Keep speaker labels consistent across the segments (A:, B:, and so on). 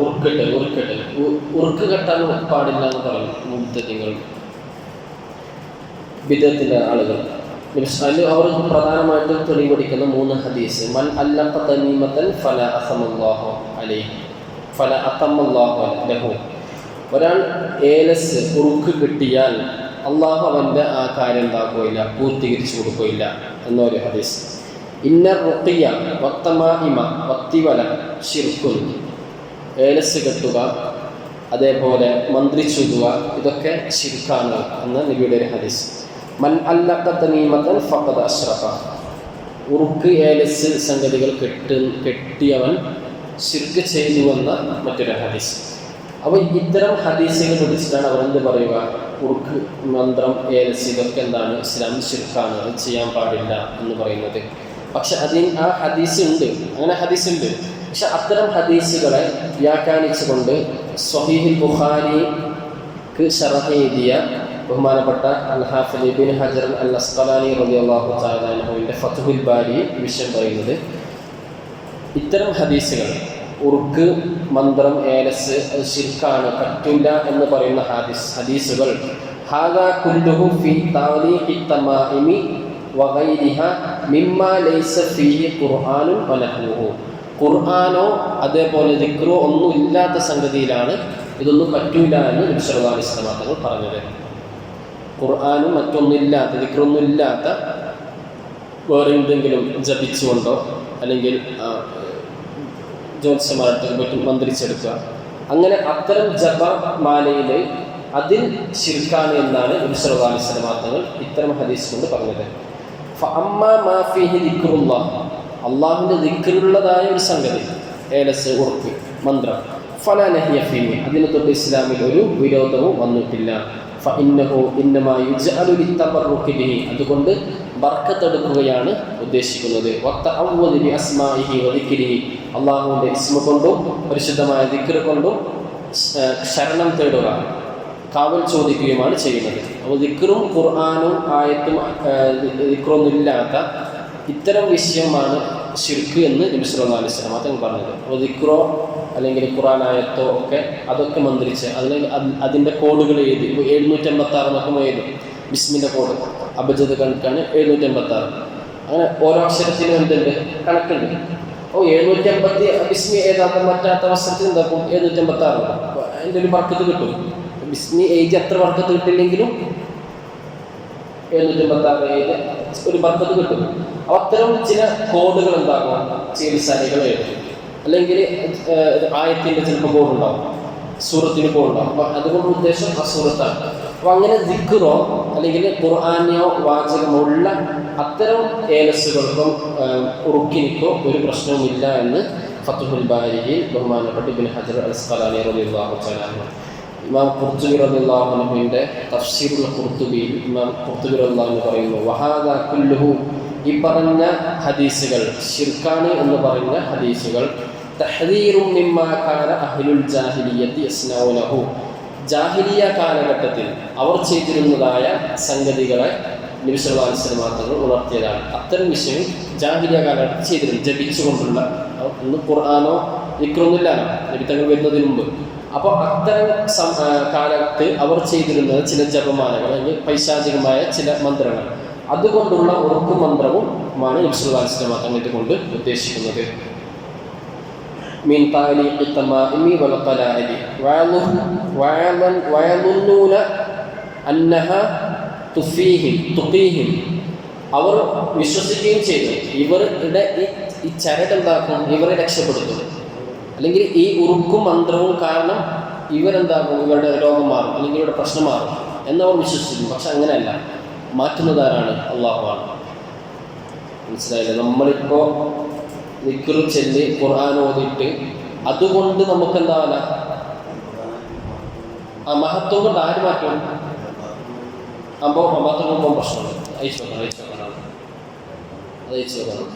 A: ഉറുക്ക് കെട്ടാൻ പാടില്ല എന്ന് പറയും മുബ്തദികൾ, ബിദഅത്തിന്റെ ആളുകൾ. അവർ പ്രധാനമായിട്ടും തെളിവെടുക്കുന്ന 3 ഹദീസ്. മൻ അല്ലഖ തമീമതൻ ഫലാ അഖമല്ലാഹു അലൈഹി ഫലാ അഖമല്ലാഹു ലഹു. ഒരാൾ ഏലസ് ഉറുക്ക് കിട്ടിയാൽ അള്ളാഹു അവൻ്റെ ആ കാര്യം എന്താക്കുകയില്ല, പൂർത്തീകരിച്ചു കൊടുക്കുകയില്ല എന്നൊരു ഹദീസ്. ഇന്ന റുഖിയ വത്തമാഇമ വത്തിവല ശിർക്കുൻ. ഏലസ് കെട്ടുക, അതേപോലെ മന്ത്രിച്ചൂതുക, ഇതൊക്കെ ശിർക്കാണ് എന്ന നബിയുടെ ഒരു ഹദീസ്. മൻ അല്ലഖ തമീമതൻ ഫഖദ് അശ്റക. ഉറുക്ക് ഏലസ് സംഗതികൾ കെട്ടിയവൻ ശിർക്ക് ചെയ്തുവെന്ന മറ്റൊരു ഹദീസ്. അപ്പോൾ ഇത്തരം ഹദീസുകൾ പിടിച്ചിട്ടാണ് അവർ എന്ത് പറയുക, ഉറുക്ക്, മന്ത്രം, ഏലസ് ഇതൊക്കെ എന്താണ്, ഇസ്ലാമിൽ ശിർക്കാണ്, അത് ചെയ്യാൻ പാടില്ല എന്ന് പറയുന്നത്. പക്ഷെ ആ ഹദീസ് ഉണ്ട്, അങ്ങനെ ഹദീസ് ഉണ്ട്. പക്ഷെ അത്തരം ഹദീസുകളെ വ്യാഖ്യാനിച്ചുകൊണ്ട് സ്വഹീഹുൽ ബുഖാരിക്ക് ശറഹ് എഴുതിയ ബഹുമാനപ്പെട്ട അൽ-ഹാഫിദ് ഇബ്നു ഹജർ അൽ-അസ്ഖലാനി റളിയല്ലാഹു തആല അൻഹുവിന്റെ ഫത്ഹുൽ ബാരി ഈ വിഷയം പറയുന്നത്, ഇത്തരം ഹദീസുകൾ ഉറുക്ക്, മന്ത്രം, ഏലസ് ശിർക്കാണ്, പറ്റില്ല എന്ന് പറയുന്ന ഹദീസുകൾ ഹാദാ കുല്ലുഹു ഫീ താലീഖി തമാഇമി വഗൈരിഹ മിമ്മാ ലൈസ ഫീഹി ഖുർആനുൻ വനഹ്വുഹു. ഖുർആനോ അതേപോലെ ദിക്റോ ഒന്നും ഇല്ലാത്ത സംഗതിയിലാണ് ഇതൊന്നും പറ്റൂല എന്ന് നബി സല്ലല്ലാഹു അലൈഹി വസല്ലം തങ്ങൾ പറഞ്ഞത്. ഖുർആനും മറ്റൊന്നുമില്ലാത്ത, ദിക്റൊന്നും ഇല്ലാത്ത വേറെ എന്തെങ്കിലും ജപിച്ചുകൊണ്ടോ അല്ലെങ്കിൽ ജ്യോത്സ്യമായിട്ട് മറ്റും മന്ത്രിച്ചെടുക്കുക, അങ്ങനെ അത്തരം ജപമാലയിൽ അതിൽ ശിർക്കാണ് എന്നാണ് നബി സല്ലല്ലാഹു അലൈഹി വസല്ലം തങ്ങൾ ഇത്തരം ഹദീസ് കൊണ്ട് പറഞ്ഞത്. ഫഅമ്മാ മാ ഫീഹി ദിക്റുല്ലാഹ്, അള്ളാഹുവിൻ്റെ ദിക്റുള്ളതായ ഒരു സംഗതി, ഏലസ്, ഉറുക്ക്, മന്ത്രം, ഫലാ നഹിയ ഫീഹി, അതിനെ തൊട്ട് ഇസ്ലാമിൽ ഒരു വിരോധവും വന്നിട്ടില്ല. ഫഇന്നഹു ഇന്നമാ യുജ്അലു ലിത്തബറുകി ബിഹി, അതുകൊണ്ട് ബർക്കത്തെടുക്കുകയാണ് ഉദ്ദേശിക്കുന്നത്. വതഅവ്വദു ബി അസ്മാഇഹി വദിക്രിഹി, അള്ളാഹുവിൻ്റെ ഇസ്മ കൊണ്ടും പരിശുദ്ധമായ ദിക്ർ കൊണ്ടും ശരണം തേടുക, കാവൽ ചോദിക്കുകയുമാണ് ചെയ്യുന്നത്. അപ്പോൾ ദിക്റും ഖുർആനും ആയത്തും ദിക്റൊന്നും ഇല്ലാത്ത ഇത്തരം വിഷയമാണ് ശിർക്ക് എന്ന് നബി സല്ലല്ലാഹു അലൈഹി വസല്ലം തങ്ങൾ പറഞ്ഞത്. അപ്പോൾ ദിക്റോ അല്ലെങ്കിൽ ഖുർആൻ ആയത്തോ ഒക്കെ അതൊക്കെ മന്ത്രിച്ച് അതിൻ്റെ കോഡുകൾ എഴുതി 786 എന്നൊക്കെ എഴുതും. ബിസ്മിൻ്റെ കോഡ് അബജദ് കണക്കാണ് 786. അങ്ങനെ ഓരോ അക്ഷരത്തിനും എന്തുണ്ട്, കണക്കുണ്ട്. 750 ബിസ്മി എഴുതാത്ത മറ്റാത്ത വസ്ത്രത്തിൽ എന്താക്കും 786. അതിൻ്റെ ഒരു ബർക്കത്ത് കിട്ടും. ബിസ്മി എഴുതി അത്ര ബർക്കത്ത് കിട്ടില്ലെങ്കിലും 786 എഴുതി ഒരു ബർക്കത്ത് കിട്ടും. അപ്പോൾ അത്തരം ചില കോഡുകൾ എന്താകും, ചികിത്സാരികൾ എഴുതും. അല്ലെങ്കിൽ ആയത്തിൻ്റെ ചിലപ്പോൾ കോഡുണ്ടാവും, സൂറത്തിന് കോഡുണ്ടാവും. അപ്പോൾ അതുകൊണ്ട് ഉദ്ദേശം ആ സൂറത്താണ്. അപ്പോൾ അങ്ങനെ ദിക്റോ അല്ലെങ്കിൽ ഖുർആനോ വാചകമുള്ള അത്തരം ഏലസുകൾക്കും ഉറുക്കിനിക്കോ ഒരു പ്രശ്നവുമില്ല എന്ന് ഫത്ഹുൽ ബാരിയിൽ ബഹുമാനപ്പെട്ട ഇബ്നു ഹജർ അൽ-അസ്ഖലാനി റളിയല്ലാഹു തആല അൻഹു, ഇമാം ഖുർത്തുബി റളിയല്ലാഹു അൻഹുവിൻ്റെ തഫ്സീറുൽ ഖുർത്തുബിയിൽ ഇമാം ഖുർത്തുബി റളിയല്ലാഹു അൻഹു പറയുന്നു, വഹാദാ കുല്ലുഹു, ഈ പറഞ്ഞ ഹദീസുകൾ, ശിർക്കാണ് എന്ന് പറഞ്ഞ ഹദീസുകൾ, തഹ്ദീറും മിമ്മാ കാന അഹ്ലുൽ ജാഹിലിയ്യത്തി യസ്നഊനഹു, ജാഹിലിയ കാലഘട്ടത്തിൽ അവർ ചെയ്തിരുന്നതായ സംഗതികളെ നബി സല്ലല്ലാഹു അലൈഹി വസല്ലം തങ്ങൾ ഉണർത്തിയതാണ്. അത്തരം വിഷയം ജാഹിലിയ കാലഘട്ടത്തിൽ ചെയ്തിരുന്നു, ജപിച്ചുകൊണ്ടുള്ള. ഇന്ന് ഖുർആനോ ദിക്റൊന്നുമില്ലാലോ നബി തങ്ങൾ വരുന്നതിന് മുമ്പ്. അപ്പോൾ അത്തരം കാലത്ത് അവർ ചെയ്തിരുന്നത് ചില ജപമാലകൾ അല്ലെങ്കിൽ പൈശാചികമായ ചില മന്ത്രങ്ങൾ, അതുകൊണ്ടുള്ള ഉറുക്ക് മന്ത്രവും ആണ് നബി സല്ലല്ലാഹു അലൈഹി വസല്ലം തങ്ങൾ കൊണ്ട് ഉദ്ദേശിക്കുന്നത്. മിൻ താലീഖി തമാഇമി വൽ ഖലാഇദി വയളുന്നൂന അന്നഹ തുഖീഹിം, അവർ വിശ്വസിക്കുകയും ചെയ്തു ഇവരുടെ ഈ ചരട് എന്താക്കും, ഇവരെ രക്ഷപ്പെടുത്തും. അല്ലെങ്കിൽ ഈ ഉറുക്കും മന്ത്രവും കാരണം ഇവരെന്താക്കും, ഇവരുടെ രോഗം മാറും അല്ലെങ്കിൽ ഇവരുടെ പ്രശ്നം മാറും എന്നവർ വിശ്വസിക്കും. പക്ഷെ അങ്ങനെയല്ല, മാറ്റുന്നതാരാണ്? അള്ളാഹുവാണ്. മനസ്സിലായില്ലേ? നമ്മളിപ്പോൾ ദിക്ർ ചൊല്ലി ഖുർആൻ ഓതിയിട്ട് അതുകൊണ്ട് നമുക്കെന്താവില്ല, ആ മഹത്വം കൊണ്ട് ആര് മാറ്റും? അപ്പോൾ മഹത്വം കൊണ്ടും പ്രശ്നമാണ്. അയച്ചു വെക്കണം,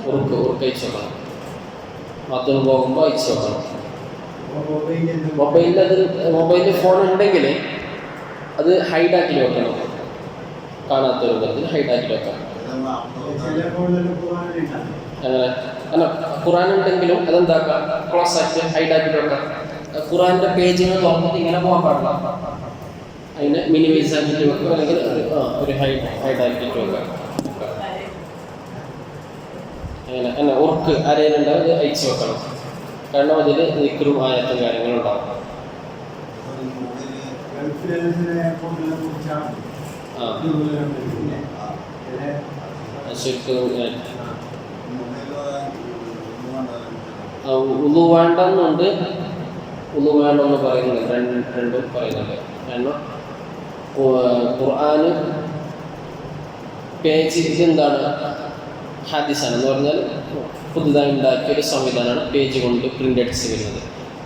A: ഉറുക്ക് അയച്ചു വെക്കണം. മഹത്വം പോകുമ്പോൾ അയച്ചു വെക്കണം. മൊബൈലിൽ ഫോൺ ഉണ്ടെങ്കിൽ അത് ഹൈഡാക്കി വെക്കണം, കാണാത്ത രൂപത്തിൽ ഹൈഡാക്കി വെക്കാം. അങ്ങനെ അല്ല, ഖുർആൻ ഉണ്ടെങ്കിലും അതെന്താക്കാം, ക്ലോസ് ആക്കി ഹൈഡാക്കി വെക്കാം. ഖുറാൻ്റെ പേജുകൾ തുറന്നിട്ട് ഇങ്ങനെ പോകാൻ പാടില്ല. അതിന് മിനിമൈസ് ആക്കിയിട്ട് വെക്കുക, അല്ലെങ്കിൽ ഒരു ഹൈഡ് ആക്കിയിട്ട് വെക്കുക. അങ്ങനെ തന്നെ ഉറുക്ക് അരയിലുണ്ടാവും, ഇത് അയച്ചു വെക്കണം. കാരണം അതിൽ നിക്കറും ആയത്തും കാര്യങ്ങളും ഉണ്ടാവും. ഉളു വേണ്ടെന്നുണ്ട്, ഉളു വേണ്ടെന്ന് പറയുന്നുണ്ട്, രണ്ടും പറയുന്നുണ്ട്. കാരണം ഖുർആന് പേജ് ഇതെന്താണ്, ഹദീസാണ് എന്ന് പറഞ്ഞാൽ പുതുതായി ഉണ്ടാക്കിയൊരു സംവിധാനമാണ് പേജ് കൊണ്ട് പ്രിൻ്റ് അടിച്ച് വരുന്നത്.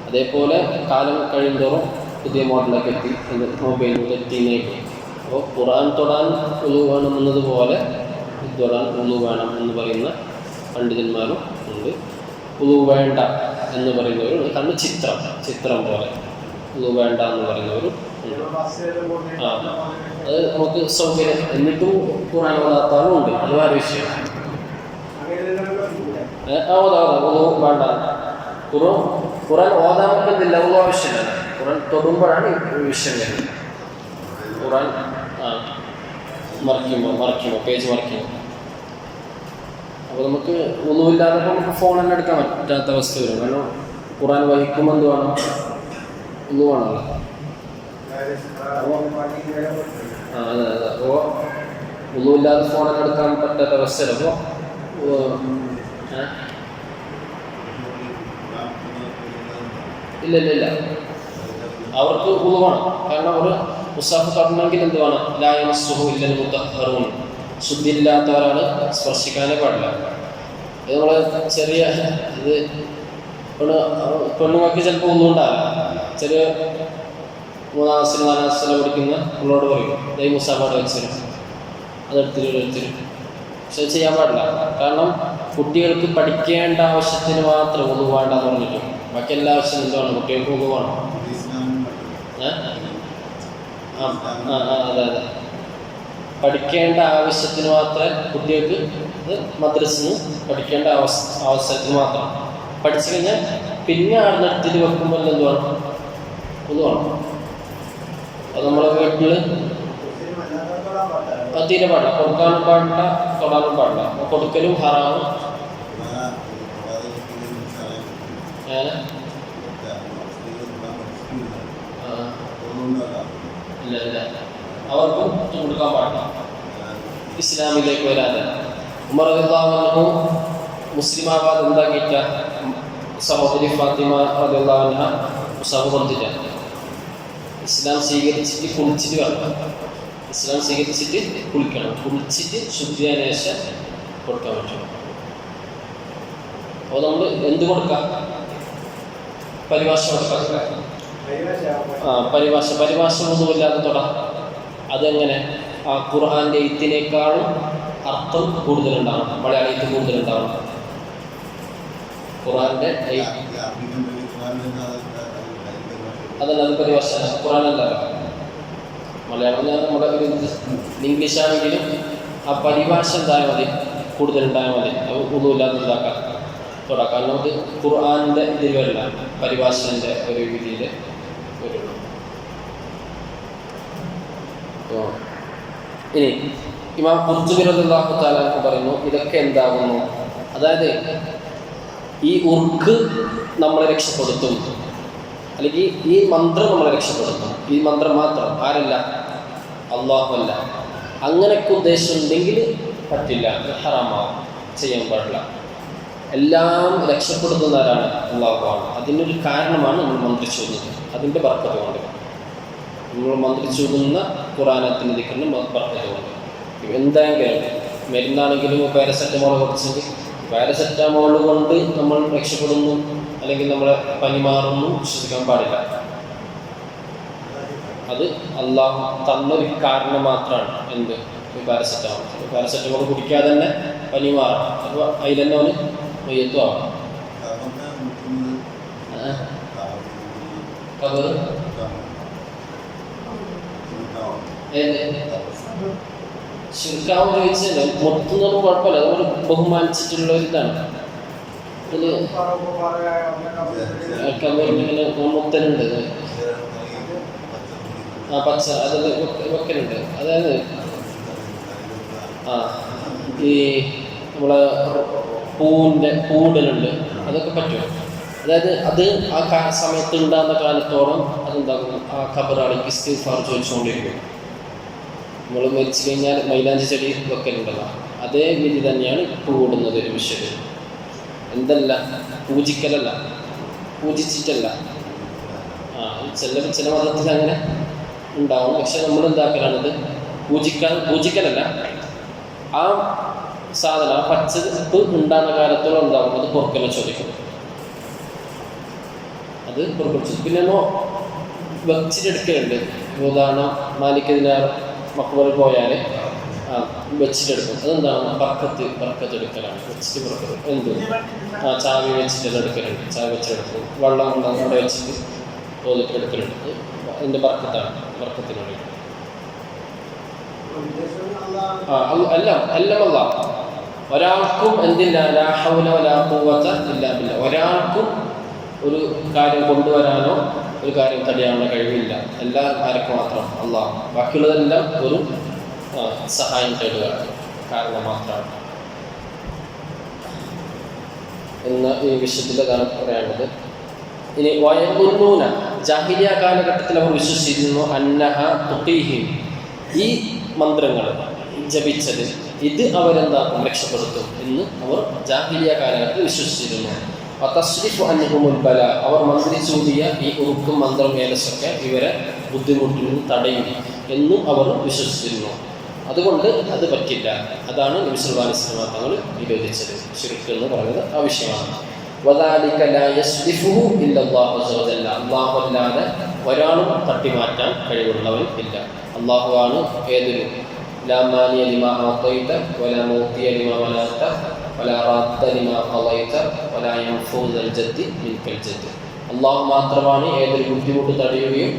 A: അതേപോലെ കാലം കഴിയുന്തോറും പുതിയ മോഡലൊക്കെ എത്തി, മൊബൈലിലൂടെ എത്തിനേക്കും. അപ്പോൾ ഖുർആൻ തൊടാൻ ഉളു വേണം എന്നതുപോലെ ഇത് തൊടാൻ ഉളു വേണം എന്ന് പറയുന്ന പണ്ഡിതന്മാരും ഉണ്ട്. ഉളു വേണ്ട എന്ന് പറയുന്നവരും ഉണ്ട്. കാരണം ചിത്രം പോലെ ഉളു വേണ്ട എന്ന് പറയുന്നവരും ഉണ്ട്. അത് നമുക്ക് സൗകര്യം, എന്നിട്ടും ഖുർആൻ ഓതാത്താലും ഉണ്ട്. അത് വേറെ വിഷയം. ഉളു വേണ്ട, ഖുർആൻ ഓതാൻ വെക്കുന്നില്ല, ഉളു ആവശ്യമില്ല. ഖുർആൻ തൊടുമ്പോഴാണ് ഈ വിഷയം വരുന്നത്. ഖുർആൻ മറിക്കുമ്പോൾ പേജ് മറിക്കുമ്പോൾ. അപ്പോൾ നമുക്ക് ഒന്നുമില്ലാതെ നമുക്ക് ഫോൺ തന്നെ എടുക്കാൻ പറ്റാത്ത അവസ്ഥ വരും. കാരണം ഖുർആൻ വഹിക്കുമ്പോൾ എന്ത് വേണം, ഒന്നും വേണമല്ലോ. അതെ. അപ്പോൾ ഒന്നുമില്ലാതെ ഫോണിൽ എടുക്കാൻ പറ്റാത്ത അവസ്ഥ. അപ്പോൾ ഇല്ല, അവർക്ക് ഉളു വേണം. കാരണം ഒരു മുസാഫ് തൊടണമെങ്കിൽ എന്ത് വേണം, ലാ യമസ്സുഹു ഇല്ലൽ മുതഹ്ഹറൂൻ, ശുദ്ധിയില്ലാത്ത ഒരാൾ സ്പർശിക്കാനേ പാടില്ല. ഇത് നമ്മൾ ചെറിയ ഇത് പെണ്ണുങ്ങൾക്ക് ചിലപ്പോൾ ഒന്നും ഉണ്ടാവില്ല. ചെറിയ 3-ാം ക്ലാസ്സിൽ 4-ാം ക്ലാസ്സിൽ പഠിക്കുന്ന പിള്ളോട് പറയും, ദൈ മുസാഫാടെ വെച്ചിരും, അതെടുത്തിരും. പക്ഷെ ചെയ്യാൻ പാടില്ല. കാരണം കുട്ടികൾക്ക് പഠിക്കേണ്ട ആവശ്യത്തിന് മാത്രം ഉളു വേണ്ടെന്ന് പറഞ്ഞിട്ട് ബാക്കി എല്ലാ ആവശ്യവും എന്താണ്, കുട്ടികൾക്ക് ഉളു വേണം. അതെ. പഠിക്കേണ്ട ആവശ്യത്തിന് മാത്രമേ കുട്ടികൾക്ക് ഇത് മദ്രസിന് പഠിക്കേണ്ട ആവശ്യത്തിന് മാത്രം പഠിച്ചു കഴിഞ്ഞാൽ പിന്നെ ആടുന്നെടുത്തിട്ട് വെക്കുമ്പോൾ എന്ത് വേണം, ഉളു വേണം. അത് നമ്മളെ വീട്ടിൽ തീരെ പാടില്ല, കൊടുക്കാനും പാടില്ല, തൊടാനും പാടില്ല. കൊടുക്കലും ഹറാമും. ഇല്ല, അവർക്കും കൊടുക്കാൻ പാടില്ല. ഇസ്ലാമിലേക്ക് വരാതെ ഉമർ റളിയല്ലാഹു അൻഹു മുസ്ലിം ആവാതെ എന്താക്കിയിട്ട സഹോദരി ഫാത്തിമ റളിയല്ലാഹു അൻഹ മുസാഫ് കൊടുത്തില്ല. ഇസ്ലാം സ്വീകരിച്ചിട്ട് കുളിച്ചിട്ട് വേണം. ഇസ്ലാം സ്വീകരിച്ചിട്ട് കുളിക്കണം. കുളിച്ചിട്ട് ശുദ്ധിയായ ശേഷം കൊടുക്കാൻ പറ്റും. അപ്പോൾ നമ്മൾ എന്ത് കൊടുക്കാം, പരിഭാഷ കൊടുക്കാം. പരിഭാഷ ഒന്നുമില്ലാതെ തൊടാം. അതെങ്ങനെ, ആ ഖുർആൻ്റെ എഴുത്തിനേക്കാളും അർത്ഥം കൂടുതലുണ്ടാവണം, മലയാളത്തിൽ കൂടുതലുണ്ടാവണം. ഖുർആൻ്റെ അതല്ല, അത് പരിഭാഷ. ഖുർആനല്ല, മലയാളം നമ്മുടെ ഒരു ഇംഗ്ലീഷാണെങ്കിലും ആ പരിഭാഷ ഉണ്ടായാൽ മതി, കൂടുതലുണ്ടായാൽ മതി. അത് ഒന്നുമില്ലാതെ ഉണ്ടാക്കാം, തൊടാം. കാരണം അത് ഖുർആൻ്റെ ഇതിൽ വരില്ല, പരിഭാഷൻ്റെ ഒരു രീതിയിൽ വരുള്ളൂ. ഇനി ഇമാം ഖുർത്തുബി റളിയല്ലാഹു തആല പറയുന്നു, ഇതൊക്കെ എന്താകുന്നു, അതായത് ഈ ഉർക്ക് നമ്മളെ രക്ഷപ്പെടുത്തും, അല്ലെങ്കിൽ ഈ മന്ത്രം നമ്മളെ രക്ഷപ്പെടുത്തും. ഈ മന്ത്രം മാത്രം, ആരല്ല, അള്ളാഹു അല്ല. അങ്ങനെയൊക്കെ ഉദ്ദേശം ഉണ്ടെങ്കിൽ പറ്റില്ല, ഹറാമാവും, ചെയ്യാൻ പാടില്ല. എല്ലാം രക്ഷപ്പെടുത്തുന്നവരാണ് അള്ളാഹുവാണ്. അതിനൊരു കാരണമാണ് നമ്മൾ മന്ത്രിച്ചോതുന്നത്, അതിൻ്റെ ബർക്കത്ത് കൊണ്ട്. നമ്മൾ മന്ത്രിച്ചോതുന്ന ഖുർആനത്തിന് ദിക്റിന് ബർക്കത്ത് കൊണ്ട്. എന്തായെങ്കിലും മരുന്നാണെങ്കിലും പാരസെറ്റമോൾ കുറച്ചെങ്കിൽ പാരസെറ്റമോൾ കൊണ്ട് നമ്മൾ രക്ഷപ്പെടുന്നു അല്ലെങ്കിൽ നമ്മളെ പനി മാറുന്നു വിശ്വസിക്കാൻ പാടില്ല. അത് അള്ളാഹു തന്നൊരു കാരണം മാത്രമാണ്. എന്ത്, പാരസെറ്റമോൾ കുടിക്കാതെ തന്നെ പനി മാറാം. അപ്പോൾ അതിൽ തന്നെ അവന് മയ്യത്തും ആവാം. ശിർക്കാവ് ചോദിച്ചാൽ മൊത്തം കുഴപ്പമില്ല, നമ്മൾ ബഹുമാനിച്ചിട്ടുള്ള ഒരു ഇതാണ്. അതിൽ കവറിനിങ്ങനെ മുത്തനുണ്ട്, പച്ച അതിൽ വെക്കലുണ്ട്. അതായത് ഈ നമ്മളെ പൂടലുണ്ട്, അതൊക്കെ പറ്റും. അതായത് അത് ആ സമയത്ത് ഉണ്ടാകുന്ന കാലത്തോളം അതെന്താകും, ആ ഖബറാളിക്ക് ഇസ്തിഗ്ഫാർ ചോദിച്ചുകൊണ്ടിരിക്കും. നമ്മൾ മരിച്ചു കഴിഞ്ഞാൽ മൈലാഞ്ചി ചെടി വെക്കലുണ്ടല്ലോ, അതേ വിധി തന്നെയാണ് പൂടുന്നത് ഒരു വിഷയം. എന്തല്ല, പൂജിക്കലല്ല, പൂജിച്ചിട്ടല്ല. ചില മതത്തിൽ അങ്ങനെ ഉണ്ടാവും. പക്ഷെ നമ്മൾ എന്താക്കലാണത്, പൂജിക്കലല്ല. ആ സാധനം, ആ പച്ചപ്പ് ഉണ്ടാകുന്ന കാലത്തോളം ഉണ്ടാവും, അത് പൊറുക്കല ചോദിക്കും. അത് പൊറുക്കൽ. പിന്നെ വെച്ചിട്ടെടുക്കലുണ്ട്. ഉദാഹരണം, മാലിക്കതിനാർ മക്ബറിൽ പോയാൽ വെച്ചിട്ടെടുക്കും. അതെന്താണ്, പറക്കത്തെടുക്കലാണ്. വെച്ചിട്ട് പുറക്കത്ത് എന്ത് ചാവി വെച്ചിട്ട് എടുക്കലുണ്ട്. ചാവി വെച്ചെടുക്കും. വെള്ളം ഉണ്ടാകും, അവിടെ വെച്ചിട്ട് തോന്നിട്ട് എടുക്കലുണ്ട്. അതിൻ്റെ പറക്കത്താണ്, പറക്കത്തിന് വേണ്ടിയിട്ട്. അല്ല ഒരാൾക്കും എന്തില്ല, ലാ ഹൗല വലാ ഖുവത ഇല്ലാ ബില്ലാഹ്. ഒരാൾക്കും ഒരു കാര്യം കൊണ്ടുവരാനോ ഒരു കാര്യം തടയാനുള്ള കഴിവില്ല. ആർക്കും മാത്രം അള്ളാഹ്. ബാക്കിയുള്ളതെല്ലാം ഒരു സഹായം തേടുക കാരണം മാത്രമാണ് എന്ന ഈ വിഷയത്തിൻ്റെ കാലം പറയാനുള്ളത്. ഇനി വയറുന്നൂന, ജാഹിലിയ കാലഘട്ടത്തിൽ അവർ വിശ്വസിച്ചിരുന്നു, അന്നഹ തുഖീഹിം, ഈ മന്ത്രങ്ങൾ ജപിച്ചത് ഇത് അവരെന്താക്കും, രക്ഷപ്പെടുത്തും എന്ന് അവർ ജാഹിലിയ കാലഘട്ടത്തിൽ വിശ്വസിച്ചിരുന്നു. തസ്രിഫു അൻഹുമുൽ ബല, അവർ മന്ത്രിച്ചൂടിയ ഈ ഉറുക്കും മന്ത്രം മേലസൊക്കെ ഇവരെ ബുദ്ധിമുട്ടിൽ നിന്ന് തടയും എന്നും അവർ വിശ്വസിച്ചിരുന്നു. അതുകൊണ്ട് അത് പറ്റില്ല. അതാണ് നബി സല്ലല്ലാഹു അലൈഹി വസല്ലം തങ്ങൾ വിരോധിച്ചത്. ശിർക്ക് എന്ന് പറയുന്നത് ആ വിഷയമാണ്. വദാലിക ലാ യസ്രിഫുഹു ഇല്ലല്ലാഹു അസ്സ വജല്ല, അല്ലാഹു അല്ലാതെ ഒരാളും തട്ടിമാറ്റാൻ കഴിവുള്ളവൻ ഇല്ല. അല്ലാഹുവാണ് ഏതൊരു ലാ മാനിയ ലിമാ അഅതൈത വലാ മൂതിയ ലിമാ മനാഅത വലാ റാദ്ദ ലിമാ ഖളൈത വലാ യൻഫൂദൽ ജദ്ദി മിൻകൽ ജദ്ദ്. അല്ലാഹു മാത്രമാണ് ഏതൊരു ബുദ്ധിമുട്ട് തടയുകയും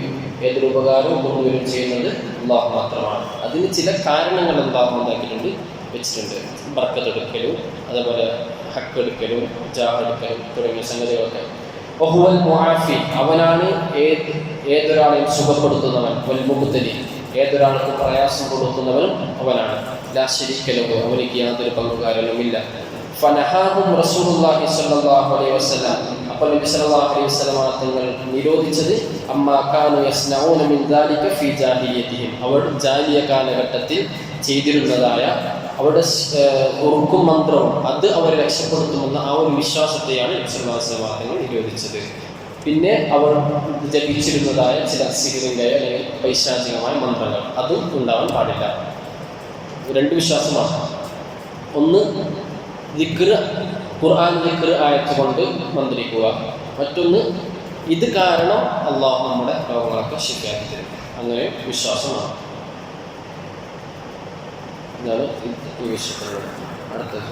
A: ഏതൊരു ഉപകാരവും കൊണ്ടുവരികയും ചെയ്യുന്നത് അല്ലാഹു മാത്രമാണ്. അതിന് ചില കാരണങ്ങൾ അല്ലാഹു ഉണ്ടാക്കിയിട്ടുണ്ട്, വെച്ചിട്ടുണ്ട്. ബർക്കത്തെടുക്കലും അതേപോലെ ഹക്കെടുക്കലും ജാഹെടുക്കലും തുടങ്ങിയ സംഗതികളൊക്കെ. വഹുവൽ മുആഫി, അവനാണ് ഏതൊരാളെയും സുഖപ്പെടുത്തുന്നവൻ. വൽ മുബ്തലി, ഏതൊരാൾക്ക് പ്രയാസം കൊടുക്കുന്നവനും അവനാണ്. ലാ ശരീക ലഹു, അവനിക്ക് യാതൊരു പങ്കുകാരനുമില്ല. ഫനഹാഹും റസൂലുള്ളാഹി സ്വല്ലല്ലാഹു അലൈഹി വസല്ലം, അപ്പോൾ നബി സല്ലല്ലാഹു അലൈഹി വസല്ലം തങ്ങൾ നിരോധിച്ചത് അമ്മാ കാനു യസ്നഊന മിൻ ദാലിക ഫീ ജാഹിലിയതിഹിം, അവർ ജാഹിലിയ കാലഘട്ടത്തിൽ ചെയ്തിരുന്നതായ അവരുടെ ഉറുക്കും മന്ത്രവും അത് അവരെ രക്ഷപ്പെടുത്തുമെന്ന ആ ഒരു വിശ്വാസത്തെയാണ് നബി സല്ലല്ലാഹു അലൈഹി വസല്ലം തങ്ങൾ നിരോധിച്ചത്. പിന്നെ അവർ ജപിച്ചിരുന്നതായ ചില സിഹിറിൻ്റെ അല്ലെങ്കിൽ പൈശാചികമായ മന്ത്രങ്ങൾ അതും ഉണ്ടാവാൻ പാടില്ല. രണ്ട് വിശ്വാസമാണ്. ഒന്ന് ദിക്ർ, ഖുർആൻ ദിക്ർ ആയത്ത് കൊണ്ട് മന്ത്രിക്കുക. മറ്റൊന്ന് ഇത് കാരണം അള്ളാഹു നമ്മുടെ രോഗങ്ങളൊക്കെ ശരിയാക്കി തരും. അങ്ങനെ വിശ്വാസമാണ്. ഇതാണ് ഈ വിഷയത്തിലുള്ള അടുത്തത്.